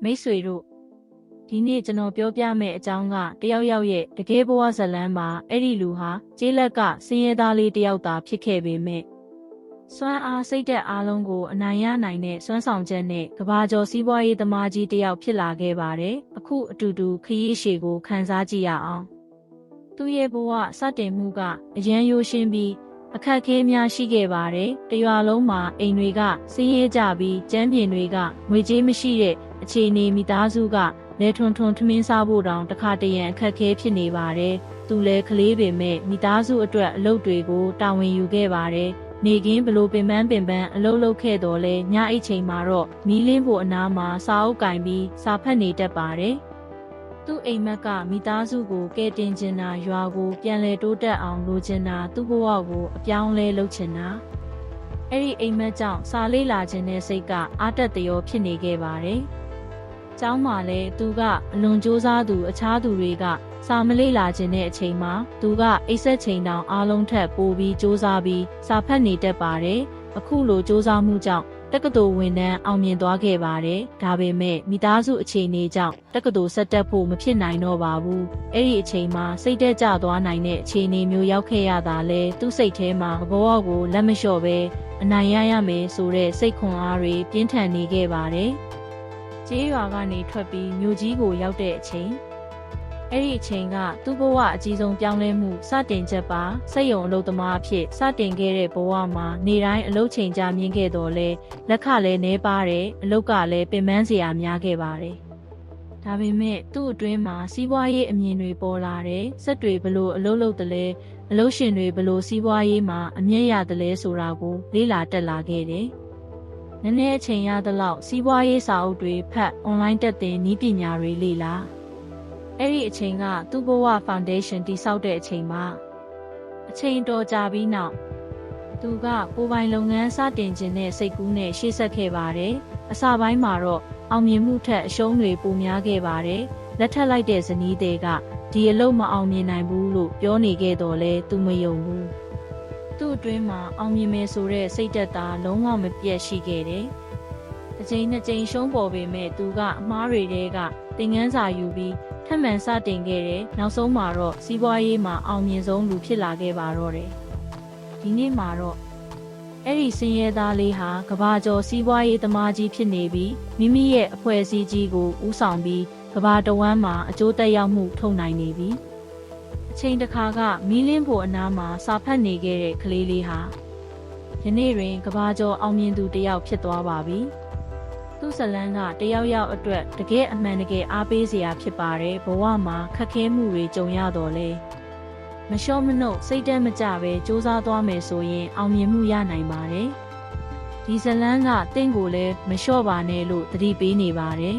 မိတ်ဆွေတို့ဒီနေ့ကျွန်တော်ပြောပြမယ့်အကြောင်းကတယောက်ရဲ့တကယ်ဘဝဇာတ်လမ်းမှာအဲ့ဒီလူဟာကျေးလက်ကစင်းရဲသားလေးတယောက်သာဖြစ်ခဲ့ပေမဲ့စွမ်းအားစိတ်သက်အားလုံးကိုအနိုင်ရနိုင်တဲ့စွမ်းဆောင်ချက်နဲ့ကဘာကျော်စီးပွားရေးသမားကြီးတယောက်ဖြစ်လာခဲ့ပါတယ်။အခုအတူတူခရီးအရှည်ကိုခန်းစားကြည့်ရအောင်။သူ့ရဲ့ဘဝစတင်မှုကအရန်ရိုးရှင်းပြီးအခက်အခဲများရှိခဲ့ပါတယ်။တရွာလုံးမှာအိမ်တွေကစင်းရဲကြပြီးကျန်းပြင်တွေကငွေကြေးမရှိတဲ့အခြေအနေမိသားစုကလဲထွန်ထမင်းစားဖို့တောင်တခါတရံအခက်အခဲဖြစ်နေပါတယ်။သူလည်းကလေးပေမဲ့မိသားစုအတွက်အလုပ်တွေကိုတာဝန်ယူခဲ့ပါတယ်။နေကင်းဘလို့ပင်ပန်းအလုပ်လုပ်ခဲ့တော့လဲညအိတ်ချိန်မှာတော့မီးလင်းဖို့အနားမှာစာအုပ်ကင်ပြီးစာဖတ်နေတတ်ပါတယ်။သူ့အိမ်မက်ကမိသားစုကိုကဲတင်ချင်တာရွာကိုပြန်လဲတိုးတက်အောင်လိုချင်တာသူ့ဘဝကိုအပြောင်းလဲလုပ်ချင်တာအဲ့ဒီအိမ်မက်ကြောင့်စာလေးလာခြင်းတဲ့စိတ်ကအားတက်တရောဖြစ်နေခဲ့ပါတယ်။ကျောင်းမှာလည်းသူကအလွန်ကြိုးစားသူအခြားသူတွေကစာမလေးလာခြင်းတဲ့အချိန်မှာသူကအိပ်ဆက်ချိန်တောင်အားလုံးထက်ပိုပြီးကြိုးစားပြီးစာဖတ်နေတတ်ပါတယ်။အခုလိုကြိုးစားမှုကြောင့်တက္ကသိုလ်ဝင်တန်းအောင်မြင်သွားခဲ့ပါတယ်။ဒါပေမဲ့မိသားစုအခြေအနေကြောင့်တက္ကသိုလ်ဆက်တက်ဖို့မဖြစ်နိုင်တော့ပါဘူး။အဲ့ဒီအချိန်မှာစိတ်တက်ကြသွားနိုင်တဲ့အခြေအနေမျိုးရောက်ခဲ့ရတာလဲသူ့စိတ်ထဲမှာဘဝကိုလက်မလျှော့ပဲအနိုင်ရမယ်ဆိုတဲ့စိတ်ခွန်အားတွေပြင်းထန်နေခဲ့ပါတယ်။ကျေးရွာကနေထွက်ပြီးမြို့ကြီးကိုရောက်တဲ့အချိန်အဲ့ဒီအချိန်ကသူ့ဘဝအကြီးဆုံးပြောင်းလဲမှုစတင်ချက်ပါစက်ရုံအလုပ်သမားအဖြစ်စတင်ခဲ့တဲ့ဘဝမှာနေတိုင်းအလုပ်ချိန်ကြာမြင့်ခဲ့တော့လဲလက်ခလည်းနှဲပါတယ်အလုပ်ကလည်းပင်ပန်းစရာများခဲ့ပါတယ်ဒါပေမဲ့သူ့အတွင်းမှာစီးပွားရေးအမြင်တွေပေါ်လာတယ်စက်တွေဘလို့အလုပ်လုပ်တယ်လဲအလုပ်ရှင်တွေဘလို့စီးပွားရေးမှာအမြင့်ရတယ်လဲဆိုတာကိုလေ့လာတက်လာခဲ့တယ်နည်းနည်းအချိန်ရသလောက်စီးပွားရေးစာအုပ်တွေဖတ်အွန်လိုင်းတက်တဲ့နည်းပညာတွေလေ့လာအဲ့ဒီအချိန်ကသူ့ဘဝ foundation တည်ဆောက်တဲ့အချိန်မှာအချိန်တော်ကြာပြီးနောက်သူကကိုယ်ပိုင်လုပ်ငန်းစတင်ခြင်းနဲ့စိတ်ကူးနဲ့ရှေ့ဆက်ခဲ့ပါတယ်အစပိုင်းမှာတော့အောင်မြင်မှုထက်အရှုံးတွေပိုများခဲ့ပါတယ်လက်ထပ်လိုက်တဲ့ဇနီးတွေကဒီအလုပ်မအောင်မြင်နိုင်ဘူးလို့ပြောနေခဲ့တော့လဲသူမယုံဘူးသူ့အတွင်းမှာအောင်မြင်မယ်ဆိုတဲ့စိတ်သက်သာလုံးဝမပြတ်ရှိခဲ့တယ်တစ်ချိန်နှစ်ချိန်ရှုံးပေါ်ပေမဲ့သူကအမှားတွေကသင်ခန်းစာယူပြီးထပ်မံစတင်ခဲ့တယ်နောက်ဆုံးမှာတော့စီးပွားရေးမှာအောင်မြင်ဆုံးလူဖြစ်လာခဲ့ပါတော့တယ်ဒီနေ့မှာတော့အဲ့ဒီစင်ရဲသားလေးဟာကဘာကျော်စီးပွားရေးသမားကြီးဖြစ်နေပြီးမိမိရဲ့အဖွဲ့အစည်းကြီးကိုဦးဆောင်ပြီးကဘာတဝမ်းမှာအကျိုးသက်ရောက်မှုထုတ်နိုင်နေပြီအချိန်တစ်ခါကမီးလင်းဖို့အနားမှာစာဖတ်နေခဲ့တဲ့ကလေးလေးဟာယနေ့တွင်ကဘာကျော်အောင်မြင်သူတစ်ယောက်ဖြစ်သွားပါပြီသူ့ဇလန်းကတယောက်အတွက်တကယ်အမှန်တကယ်အားပေးစရာဖြစ်ပါတယ်ဘဝမှာခက်ခဲမှုတွေကြုံရတော့လဲမလျှော့မနှုတ်စိတ်တက်မကြပဲစူးစမ်းသွားမယ်ဆိုရင်အောင်မြင်မှုရနိုင်ပါတယ်ဒီဇလန်းကတင့်ကိုလည်းမလျှော့ပါနဲ့လို့သတိပေးနေပါတယ်